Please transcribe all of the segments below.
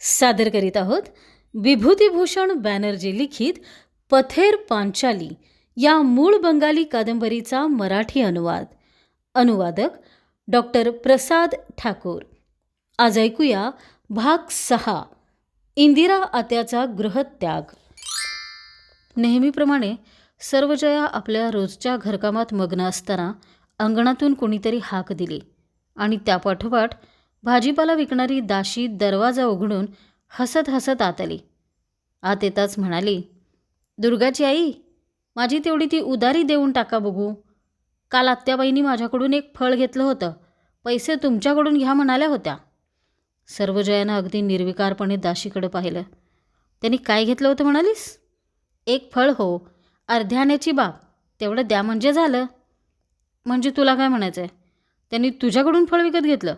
सादर करीत आहोत विभूतिभूषण बॅनर्जी लिखित पथेर पांचाली या मूळ बंगाली कादंबरीचा मराठी अनुवाद. अनुवादक डॉक्टर प्रसाद ठाकूर. आज ऐकूया भाग 6, इंदिरा आत्याचा गृहत्याग. नेहमीप्रमाणे सर्वजया आपल्या रोजच्या घरकामात मग्न असताना अंगणातून कोणीतरी हाक दिली आणि त्यापाठोपाठ भाजीपाला विकणारी दाशी दरवाजा उघडून हसत हसत आत आली. आत येताच म्हणाली, दुर्गाची आई, माझी तेवढी ती उधारी देऊन टाका बघू. काल आत्याबाईंनी माझ्याकडून एक फळ घेतलं होतं, पैसे तुमच्याकडून घ्या म्हणाल्या होत्या. सर्वजयानं अगदी निर्विकारपणे दाशीकडे पाहिलं. त्यांनी काय घेतलं होतं म्हणालीस? एक फळ हो, अर्ध्या आण्याची बाब, तेवढं द्या म्हणजे झालं. म्हणजे तुला काय म्हणायचं आहे? त्यांनी तुझ्याकडून फळ विकत घेतलं?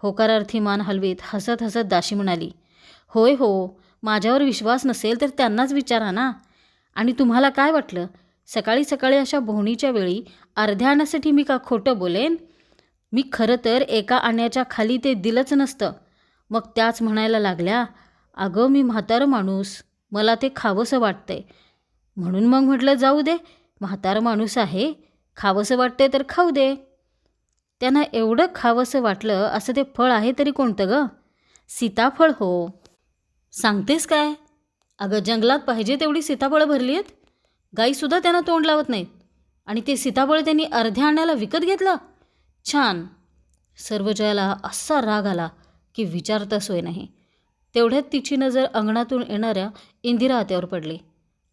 होकारार्थी मान हलवीत हसत हसत दाशी म्हणाली, होय हो, माझ्यावर विश्वास नसेल तर त्यांनाच विचारा ना. आणि तुम्हाला काय वाटलं, सकाळी सकाळी अशा बोहणीच्या वेळी अर्ध्या आण्यासाठी मी का खोटं बोलेन? मी खरं तर एका आण्याच्या खाली ते दिलंच नसतं. मग त्याच म्हणायला लागल्या, अगं मी म्हातारं माणूस, मला ते खावंसं वाटतंय. म्हणून मग म्हटलं जाऊ दे, म्हातारं माणूस आहे, खावंसं वाटते तर खाऊ दे. त्यांना एवढं खावंसं वाटलं असं ते फळ आहे तरी कोणतं ग? सीताफळ हो. सांगतेस काय? अगं जंगलात पाहिजे तेवढी सीताफळं भरली आहेत, गाईसुद्धा त्यांना तोंड लावत नाहीत. आणि ते सीताफळ त्यांनी अर्ध्या आण्याला विकत घेतलं? छान. सर्वजयाला असा राग आला की विचारता सोय नाही. तेवढ्यात तिची नजर अंगणातून येणाऱ्या इंदिरा आत्यावर पडली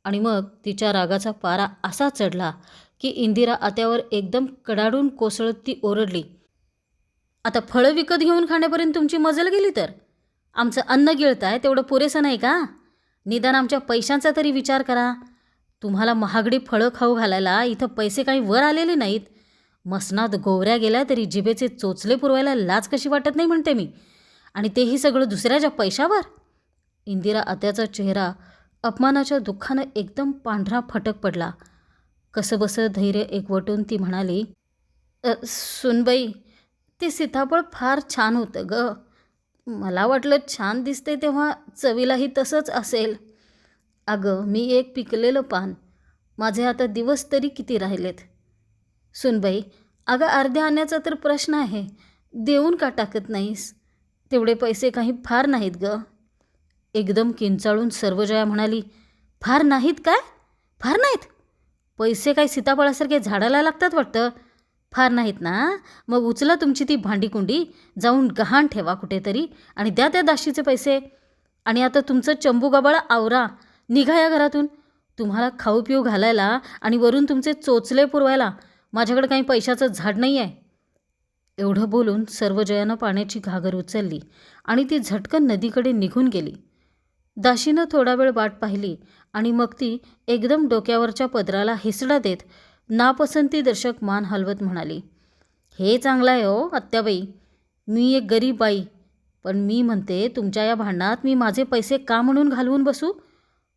आणि मग तिच्या रागाचा पारा असा चढला की इंदिरा आत्यावर एकदम कडाडून कोसळत ती ओरडली, आता फळं विकत घेऊन खाण्यापर्यंत तुमची मजल गेली तर? आमचं अन्न गिळताय तेवढं पुरेसं नाही का? निदान आमच्या पैशांचा तरी विचार करा. तुम्हाला महागडी फळं खाऊ घालायला इथं पैसे काही वर आलेले नाहीत. मसनात गोवऱ्या गेल्या तरी जिभेचे चोचले पुरवायला लाज कशी वाटत नाही म्हणते मी, आणि तेही सगळं दुसऱ्याच्या पैशावर. इंदिरा आत्याचा चेहरा अपमानाच्या दुःखानं एकदम पांढरा फटक पडला. कसंबसं धैर्य एकवटून ती म्हणाली, सुनबाई, ते सीताफळ फार छान होतं ग. मला वाटलं छान दिसते तेव्हा चवीलाही तसंच असेल. अगं मी एक पिकलेलं पान, माझे आता दिवस तरी किती राहिलेत. सुनबाई, अगं अर्ध्या आण्याचा तर प्रश्न आहे, देऊन का टाकत नाहीस? तेवढे पैसे काही फार नाहीत ग. एकदम किंचाळून सर्वजया म्हणाली, फार नाहीत काय? फार नाहीत? पैसे काय सीताफळासारखे झाडाला लागतात वाटतं? फार नाहीत ना? मग उचला तुमची ती भांडीकुंडी, जाऊन गहाण ठेवा कुठेतरी आणि द्या त्या दाशीचे पैसे. आणि आता तुमचं चंबू गबाळा आवरा, निघा या घरातून. तुम्हाला खाऊ पिऊ घालायला आणि वरून तुमचे चोचले पुरवायला माझ्याकडे काही पैशाचं झाड नाही आहे. एवढं बोलून सर्वजयानं पाण्याची घागर उचलली आणि ती झटकन नदीकडे निघून गेली. दाशीनं थोडा वेळ वाट पाहिली आणि मग ती एकदम डोक्यावरच्या पदराला हिसडा देत नापसंती दर्शक मान हलवत म्हणाली, हे चांगलं आहे हो आत्याबाई, मी एक गरीब बाई, पण मी म्हणते तुमच्या या भांडणात मी माझे पैसे का म्हणून घालवून बसू?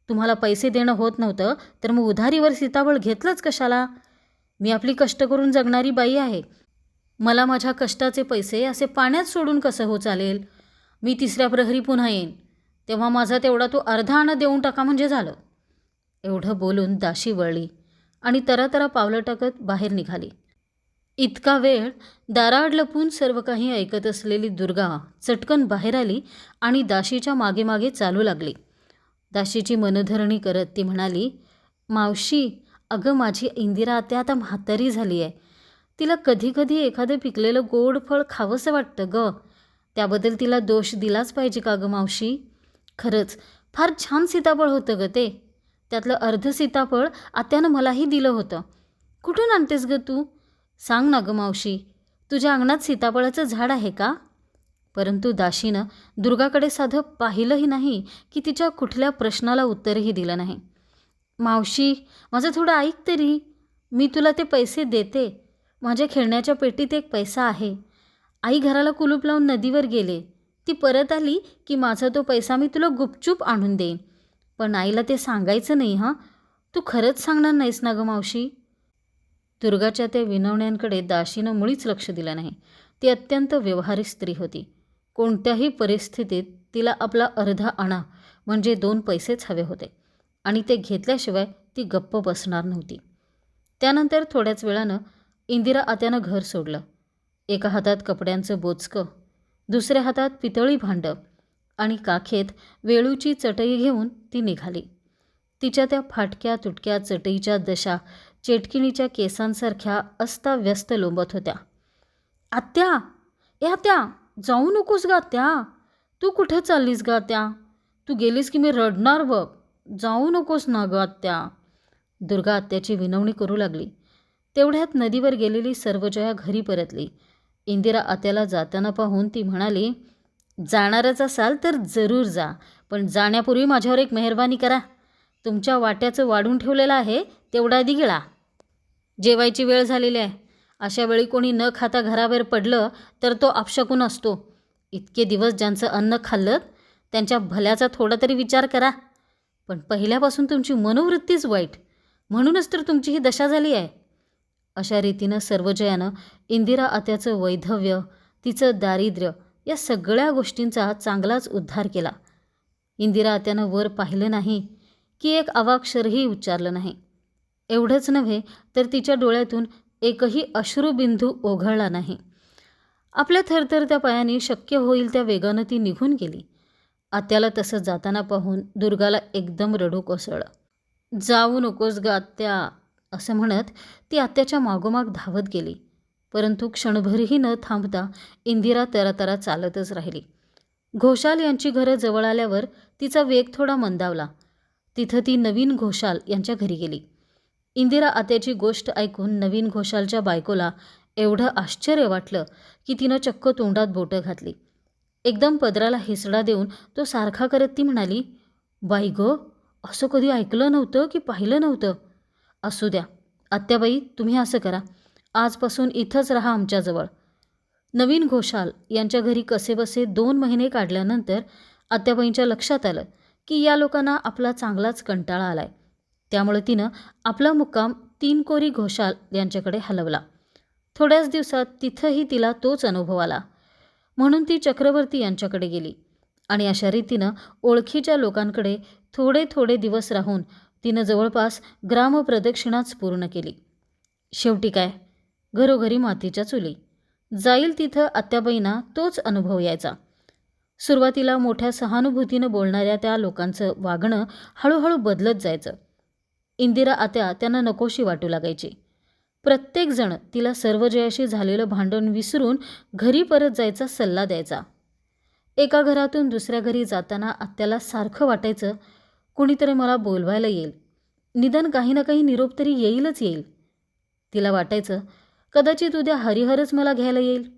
तुम्हाला पैसे देणं होत नव्हतं तर मग उधारीवर सीताफळ घेतलंच कशाला? मी आपली कष्ट करून जगणारी बाई आहे, मला माझ्या कष्टाचे पैसे असे पाण्यात सोडून कसं हो चालेल? मी तिसऱ्या प्रहरी पुन्हा येईन, तेव्हा माझा तेवढा तो अर्धा आणा देऊन टाका म्हणजे झालं. एवढं बोलून दाशी वळली आणि तरातरा पावलं टाकत बाहेर निघाली. इतका वेळ दाराआड लपून सर्व काही ऐकत असलेली दुर्गा चटकन बाहेर आली आणि दाशीच्या मागे मागे चालू लागली. दाशीची मनधरणी करत ती म्हणाली, मावशी, अगं माझी इंदिरा आत्या आता म्हातारी झाली आहे, तिला कधी कधी एखादं पिकलेलं गोड फळ खावंसं वाटतं ग. त्याबद्दल तिला दोष दिलाच पाहिजे का ग मावशी? खरंच फार छान सीताफळ होतं ग ते. त्यातलं अर्ध सीताफळ आत्यानं मलाही दिलं होतं. कुठून आणतेस ग तू? सांग ना ग मावशी, तुझ्या अंगणात सीताफळाचं झाड आहे का? परंतु दाशीनं दुर्गाकडे साधं पाहिलंही नाही की तिच्या कुठल्या प्रश्नाला उत्तरही दिलं नाही. मावशी, माझं थोडं ऐक तरी, मी तुला ते पैसे देते. माझ्या खेळण्याच्या पेटीत एक पैसा आहे. आई घराला कुलूप लावून नदीवर गेले, ती परत आली की माझा तो पैसा मी तुला गुपचूप आणून देईन. पण आईला ते सांगायचं नाही हां. तू खरंच सांगणार नाहीस ना ग मावशी? दुर्गाच्या त्या विनवण्यांकडे दाशीनं मुळीच लक्ष दिलं नाही. ती अत्यंत व्यवहारी स्त्री होती. कोणत्याही परिस्थितीत तिला आपला अर्धा आणा म्हणजे 2 पैसेच हवे होते आणि ते घेतल्याशिवाय ती गप्प बसणार नव्हती. त्यानंतर थोड्याच वेळानं इंदिरा आत्यानं घर सोडलं. एका हातात कपड्यांचं बोचकं, दुसऱ्या हातात पितळी भांडं आणि काखेत वेळूची चटई घेऊन ती निघाली. तिच्या त्या फाटक्या तुटक्या चटईच्या दशा चेटकिणीच्या केसांसारख्या अस्ताव्यस्त लोंबत होत्या. आत्या, ए आत्या, जाऊ नकोस ग आत्या. तू कुठे चाललीस ग आत्या? तू गेलीस की मी रडणार बघ. जाऊ नकोस ना ग आत्या. दुर्गा आत्याची विनवणी करू लागली. तेवढ्यात नदीवर गेलेली सर्वजया घरी परतली. इंदिरा आत्याला जाताना पाहून ती म्हणाली, जाणारच असाल तर जरूर जा, पण जाण्यापूर्वी माझ्यावर एक मेहरबानी करा. तुमच्या वाट्याचं वाढून ठेवलेलं आहे तेवढा आधी गिळा. जेवायची वेळ झालेली आहे. अशा वेळी कोणी न खाता घराबाहेर पडलं तर तो अपशकुन असतो. इतके दिवस ज्यांचं अन्न खाल्लं त्यांच्या भल्याचा थोडा तरी विचार करा. पण पहिल्यापासून तुमची मनोवृत्तीच वाईट, म्हणूनच तर तुमची ही दशा झाली आहे. अशा रीतीनं सर्वजयानं इंदिरा आत्याचं वैधव्य, तिचं दारिद्र्य या सगळ्या गोष्टींचा चांगलाच उद्धार केला. इंदिरा आत्यानं वर पाहिलं नाही की एक अवाक्षरही उच्चारलं नाही. एवढंच नव्हे तर तिच्या डोळ्यातून एकही अश्रुबिंदू ओघळला नाही. आपल्या थरथरत्या पायाने शक्य होईल त्या वेगानं ती निघून गेली. आत्याला तसं जाताना पाहून दुर्गाला एकदम रडू कोसळलं. जाऊ नकोस ग आत्या, असं म्हणत ती आत्याच्या मागोमाग धावत गेली. परंतु क्षणभरही न थांबता इंदिरा तरातरा चालतच राहिली. घोषाल यांची घरं जवळ आल्यावर तिचा वेग थोडा मंदावला. तिथं ती नवीन घोषाल यांच्या घरी गेली. इंदिरा आत्याची गोष्ट ऐकून नवीन घोषालच्या बायकोला एवढं आश्चर्य वाटलं की तिनं चक्क तोंडात बोटं घातली. एकदम पदराला हिसडा देऊन तो सारखा करत ती म्हणाली, बाई गं, असं कधी ऐकलं नव्हतं की पाहिलं नव्हतं. असू द्या आत्याबाई, तुम्ही असं करा, आजपासून इथंच राहा आमच्याजवळ. नवीन घोषाल यांच्या घरी कसेबसे 2 महिने काढल्यानंतर आत्याबाईंच्या लक्षात आलं की या लोकांना आपला चांगलाच कंटाळा आलाय. त्यामुळे तिनं आपला मुक्काम 3 कोरी घोषाल यांच्याकडे हलवला. थोड्याच दिवसात तिथंही तिला तोच अनुभव आला. म्हणून ती चक्रवर्ती यांच्याकडे गेली आणि अशा रीतीनं ओळखीच्या लोकांकडे थोडे थोडे दिवस राहून तिनं जवळपास ग्रामप्रदक्षिणाच पूर्ण केली. शेवटी काय, घरोघरी मातीच्या चुली. जाईल तिथं आत्याबाईंना तोच अनुभव यायचा. सुरुवातीला मोठ्या सहानुभूतीनं बोलणाऱ्या त्या लोकांचं वागणं हळूहळू बदलत जायचं. इंदिरा आत्या त्यांना नकोशी वाटू लागायची. प्रत्येकजण तिला सर्वजयाशी झालेलं भांडण विसरून घरी परत जायचा सल्ला द्यायचा. एका घरातून दुसऱ्या घरी जाताना आत्याला सारखं वाटायचं, कुणीतरी मला बोलवायला येईल, निदान काही ना काही निरोप तरी येईलच येईल. तिला वाटायचं कदाचित उद्या हरिहरच मला घ्यायला येईल,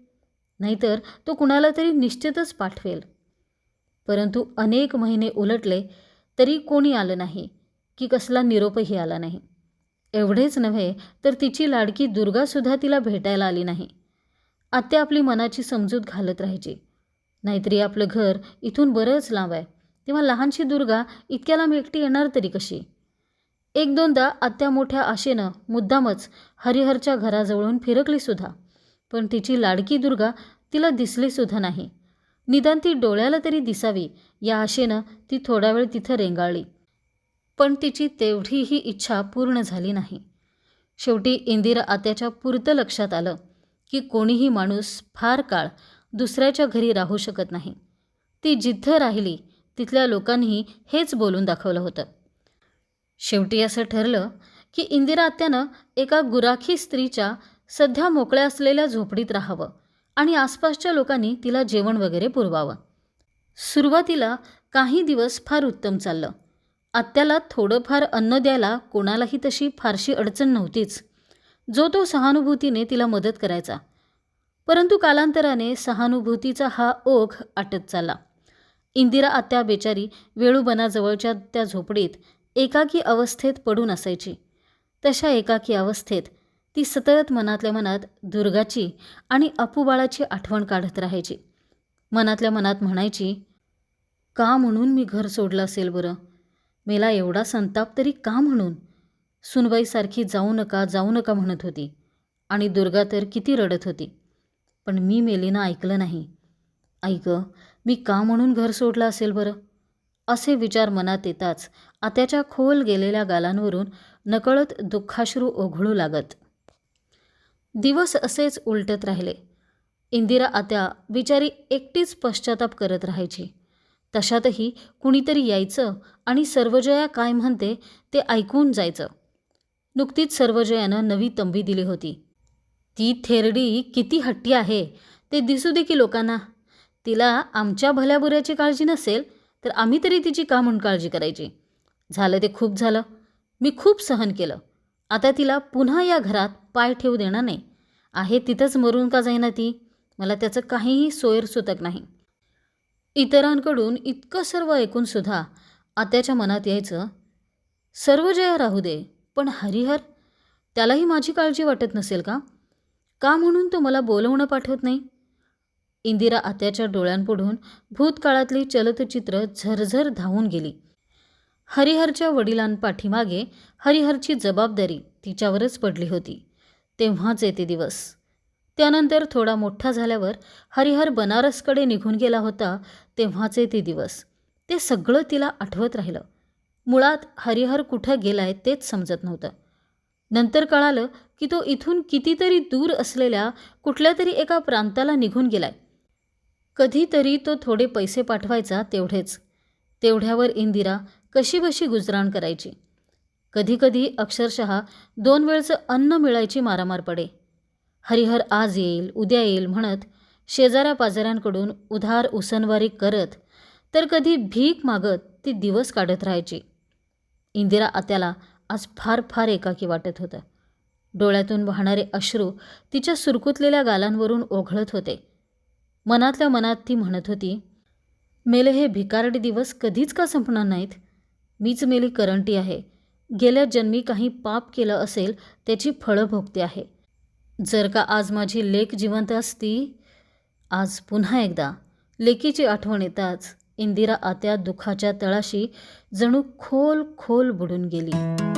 नाहीतर तो कुणाला तरी निश्चितच पाठवेल. परंतु अनेक महिने उलटले तरी कोणी आलं नाही की कसला निरोपही आला नाही. एवढेच नव्हे तर तिची लाडकी दुर्गासुद्धा तिला भेटायला आली नाही. आत्या आपली मनाची समजूत घालत राहायची, नाहीतरी आपलं घर इथून बरंच लांब आहे, तेव्हा लहानशी दुर्गा इतक्या लांब एकटी येणार तरी कशी. 1-2दा आत्या मोठ्या आशेनं मुद्दामच हरिहरच्या घराजवळून फिरकलीसुद्धा, पण तिची लाडकी दुर्गा तिला दिसलीसुद्धा नाही. निदान ती डोळ्याला तरी दिसावी या आशेनं ती थोडा वेळ तिथं रेंगाळली, पण तिची तेवढीही इच्छा पूर्ण झाली नाही. शेवटी इंदिरा आत्याच्या पुरतं लक्षात आलं की कोणीही माणूस फार काळ दुसऱ्याच्या घरी राहू शकत नाही. ती जिथं राहिली तिथल्या लोकांनीही हेच बोलून दाखवलं होतं. शेवटी असं ठरलं की इंदिरा आत्यानं एका गुराखी स्त्रीच्या सध्या मोकळ्या असलेल्या झोपडीत राहावं आणि आसपासच्या लोकांनी तिला जेवण वगैरे पुरवावं. सुरुवातीला काही दिवस फार उत्तम चाललं. आत्याला थोडंफार अन्न द्यायला कोणालाही तशी फारशी अडचण नव्हतीच. जो तो सहानुभूतीने तिला मदत करायचा. परंतु कालांतराने सहानुभूतीचा हा ओघ आटत चालला. इंदिरा आत्या बेचारी वेळूबनाजवळच्या त्या झोपडीत एकाकी अवस्थेत पडून असायची. तशा एकाकी अवस्थेत ती सतत मनातल्या मनात दुर्गाची आणि अपूबाळाची आठवण काढत राहायची. मनातल्या मनात म्हणायची, का म्हणून मी घर सोडलं असेल बरं, मेला एवढा संताप तरी का म्हणून. सुनबाईसारखी जाऊ नका जाऊ नका म्हणत होती आणि दुर्गा तर किती रडत होती, पण मी मेलीनं ऐकलं नाही. आई गं, मी का म्हणून घर सोडलं असेल बरं? असे विचार मनात येताच आत्याच्या खोल गेलेल्या गालांवरून नकळत दुःखाश्रू ओघळू लागत. दिवस असेच उलटत राहिले. इंदिरा आत्या बिचारी एकटीच पश्चाताप करत राहायची. तशातही कुणीतरी यायचं आणि सर्वजया काय म्हणते ते ऐकून जायचं. नुकतीच सर्वजयानं नवी तंबी दिली होती. ती थेरडी किती हट्टी आहे ते दिसू दे की लोकांना. तिला आमच्या भल्याबुऱ्याची काळजी नसेल तर आम्ही तरी तिची का म्हणून काळजी करायची. झालं ते खूप झालं. मी खूप सहन केलं. आता तिला पुन्हा या घरात पाय ठेवू देणार नाही. आहे तिथंच मरून का जाईना ती. मला त्याचं काहीही सोयरसुतक नाही. इतरांकडून इतकं सर्व ऐकूनसुद्धा आत्याच्या मनात यायचं, सर्वजया राहू दे, पण हरिहर, त्यालाही माझी काळजी वाटत नसेल का? का म्हणून तो मला बोलवणं पाठवत नाही? इंदिरा आत्याच्या डोळ्यांपुढून भूतकाळातली चलतचित्र झरझर धावून गेली. हरिहरच्या वडिलांपाठीमागे हरिहरची जबाबदारी तिच्यावरच पडली होती. तेव्हाच येते दिवस. त्यानंतर थोडा मोठा झाल्यावर हरिहर बनारसकडे निघून गेला होता. तेव्हाचे ते दिवस. ते सगळं तिला आठवत राहिलं. मुळात हरिहर कुठं गेलाय तेच समजत नव्हतं. नंतर कळालं की तो इथून कितीतरी दूर असलेल्या कुठल्या तरी एका प्रांताला निघून गेलाय. कधीतरी तो थोडे पैसे पाठवायचा तेवढेच. तेवढ्यावर इंदिरा कशीबशी गुजराण करायची. कधीकधी अक्षरशः 2 वेळचं अन्न मिळायची मारामार पडे. हरिहर आज येईल उद्या येईल म्हणत शेजाऱ्या पाजाऱ्यांकडून उधार उसनवारी करत तर कधी भीक मागत ती दिवस काढत राहायची. इंदिरा आत्याला आज फार फार एकाकी वाटत होतं. डोळ्यातून वाहणारे अश्रू तिच्या सुरकुतलेल्या गालांवरून ओघळत होते. मनातल्या मनात ती म्हणत होती, मेले हे भिकारडे दिवस कधीच का संपणार नाहीत. मीच मेली करंटी आहे. गेल्या जन्मी काही पाप केलं असेल त्याची फळं भोगते आहे. जर का आज माझी लेक जिवंत असती. आज पुन्हा एकदा लेकीची आठवण येताच इंदिरा आत्या दुःखाच्या तळाशी जणू खोल खोल बुडून गेली.